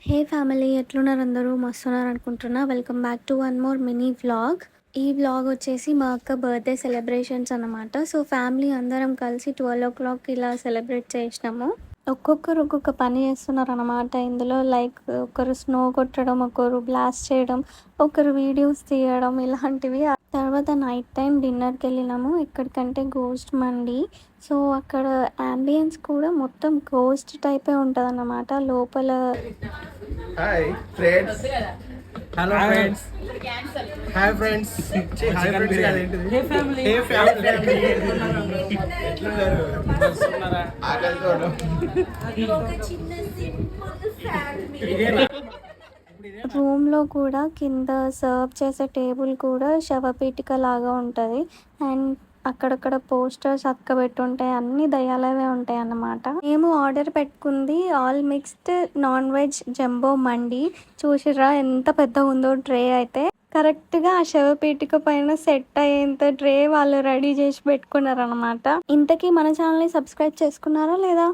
హే family, ఎట్లున్నారు అందరూ? మస్తున్నారు అనుకుంటున్నా. Welcome back to one more mini vlog. ఈ వ్లాగ్ వచ్చేసి మా అక్క బర్త్డే సెలబ్రేషన్స్ అన్నమాట. సో ఫ్యామిలీ అందరం కలిసి 12 o'clock ఇలా సెలబ్రేట్ చేసినాము. ఒక్కొక్కరు ఒక్కొక్క పని చేస్తున్నారు అన్నమాట ఇందులో. లైక్ ఒకరు స్నో కొట్టడం, ఒకరు బ్లాస్ట్ చేయడం, ఒకరు వీడియోస్ తీయడం ఇలాంటివి. ఆ తర్వాత నైట్ టైం డిన్నర్కి వెళ్ళినాము. ఎక్కడికంటే గోస్ట్ మండి. సో అక్కడ అంబియన్స్ కూడా మొత్తం గోస్ట్ టైపే ఉంటుంది అన్నమాట. లోపల hi friends. Hello friends. Hi friends. Hi friends కాదేంటిది? Hey family. Hey family. ఎట్లున్నారు? వస్తున్నారా? ఆకలితోను. ఒక చిన్న సింపుల్ ఫ్యామిలీ. రూమ్లో కూడా కింద సర్వ్ చేసే టేబుల్ కూడా శవపీఠిక లాగా ఉంటుంది. అండ్ అక్కడక్కడ పోస్టర్స్ అతకబెట్టుంటాయి. అన్ని దయ్యాలవే ఉంటాయి అన్నమాట. మేము ఆర్డర్ పెట్టుకుంది all mixed non veg jumbo mandi. చూసిర్రా ఎంత పెద్ద ఉందో ట్రే అయితే. కరెక్ట్గా ఆ శవపీఠిక పైన సెట్ అయ్యేంత ట్రే వాళ్ళు రెడీ చేసి పెట్టుకున్నారు అనమాట. ఇంతకీ మన ఛానల్ని సబ్స్క్రైబ్ చేసుకున్నారా లేదా?